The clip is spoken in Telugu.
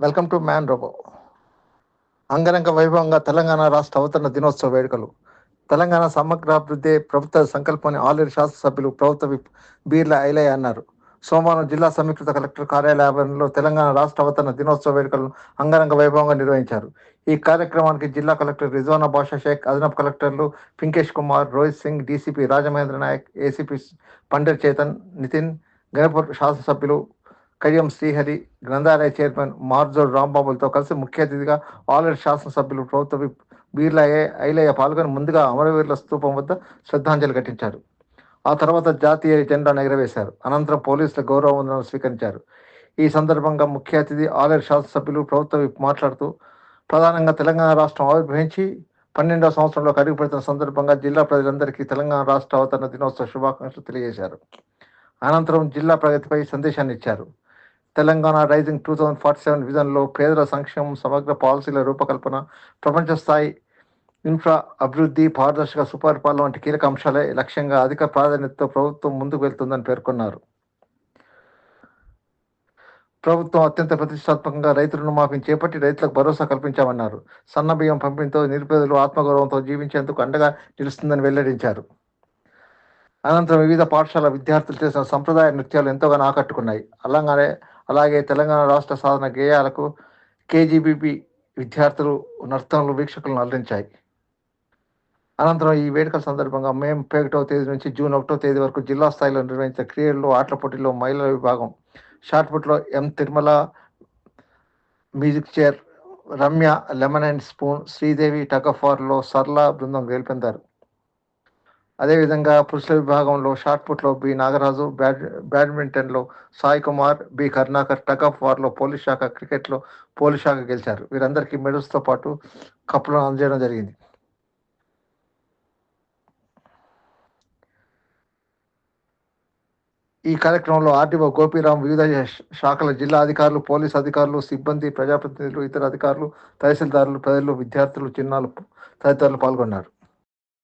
Welcome to man robo. అంగరంగ వైభవంగా తెలంగాణ రాష్ట్ర అవతరణ దినోత్సవ వేడుకలు. తెలంగాణ సమగ్రాభివృద్ధి ప్రభుత్వ సంకల్పాన్ని ఆలేరు శాసనసభ్యులు ప్రభుత్వ విప్ బీర్ల ఐలయ్య అన్నారు. సోమవారం జిల్లా సమీకృత కలెక్టర్ కార్యాలయంలో తెలంగాణ రాష్ట్ర అవతరణ దినోత్సవ వేడుకలను అంగరంగ వైభవంగా నిర్వహించారు. ఈ కార్యక్రమానికి జిల్లా కలెక్టర్ రిజ్వానా బాషా షేక్, అదనపు కలెక్టర్లు పింకేష్ కుమార్, రోహిత్ సింగ్, డీసీపీ రాజమహేంద్ర నాయక్, ఏసీపీ పండర్ చేతన్, నితిన్, గణపూర్ శాసనసభ్యులు కడియం శ్రీహరి, గ్రంథాలయ చైర్మన్ మార్జోడ్ రాంబాబులతో కలిసి ముఖ్య అతిథిగా ఆలేరు శాసనసభ్యులు ప్రభుత్వ విప్ బీర్ల ఐలయ్య పాల్గొని ముందుగా అమరవీరుల స్తూపం వద్ద శ్రద్ధాంజలి ఘటించారు. ఆ తర్వాత జాతీయ జెండాను ఎగరవేశారు. అనంతరం పోలీసుల గౌరవ వందనాలు స్వీకరించారు. ఈ సందర్భంగా ముఖ్య అతిథి ఆలేరు శాసనసభ్యులు ప్రభుత్వ విప్ మాట్లాడుతూ, ప్రధానంగా తెలంగాణ రాష్ట్రం ఆవిర్భవించి 12వ సంవత్సరంలోకి అడుగుపెడుతున్న సందర్భంగా జిల్లా ప్రజలందరికీ తెలంగాణ రాష్ట్ర అవతరణ దినోత్సవ శుభాకాంక్షలు తెలియజేశారు. అనంతరం జిల్లా ప్రగతిపై సందేశాన్ని ఇచ్చారు. తెలంగాణ రైజింగ్ 2047 విజన్లో పేదల సంక్షేమం, సమగ్ర పాలసీల రూపకల్పన, ప్రపంచ స్థాయి ఇన్ఫ్రా అభివృద్ధి, పారదర్శక సుపరిపాలన వంటి కీలక అంశాలే లక్ష్యంగా అధిక ప్రాధాన్యతతో ప్రభుత్వం ముందుకు వెళ్తుందని పేర్కొన్నారు. ప్రభుత్వం అత్యంత ప్రతిష్టాత్మకంగా రైతు రుణమాఫీని చేపట్టి రైతులకు భరోసా కల్పించామన్నారు. సన్న బియ్యం పంపిణీతో నిరుపేదలు ఆత్మగౌరవంతో జీవించేందుకు అండగా నిలుస్తుందని వెల్లడించారు. అనంతరం వివిధ పాఠశాల విద్యార్థులు చేసిన సంప్రదాయ నృత్యాలు ఎంతగానో ఆకట్టుకున్నాయి. అలాగే తెలంగాణ రాష్ట్ర సాధన గేయాలకు కేజీబీపీ విద్యార్థులు నర్తనలు వీక్షకులను అలరించాయి. అనంతరం ఈ వేడుకల సందర్భంగా మే 31వ తేదీ నుంచి జూన్ 1వ తేదీ వరకు జిల్లా స్థాయిలో నిర్వహించిన క్రీడల్లో ఆటల పోటీల్లో మహిళల విభాగం షాట్పుట్లో M Tirumala music chair, Ramya lemon and spoon, Sridevi tug of వార్లో సర్లా బృందం గెలుపొందారు. అదేవిధంగా పురుషుల విభాగంలో షాట్పుట్లో బి నాగరాజు, బ్యాడ్మింటన్లో Sai Kumar, B Karunakar, tug of వార్లో పోలీస్ శాఖ, క్రికెట్లో పోలీస్ శాఖ గెలిచారు. వీరందరికీ మెడల్స్తో పాటు కప్పులను అందజేయడం జరిగింది. ఈ కార్యక్రమంలో ఆర్డీఓ గోపీరాం, వివిధ శాఖల జిల్లా అధికారులు, పోలీసు అధికారులు, సిబ్బంది, ప్రజాప్రతినిధులు, ఇతర అధికారులు, తహసీల్దారులు, ప్రజలు, విద్యార్థులు, చిన్నారులు తదితరులు పాల్గొన్నారు.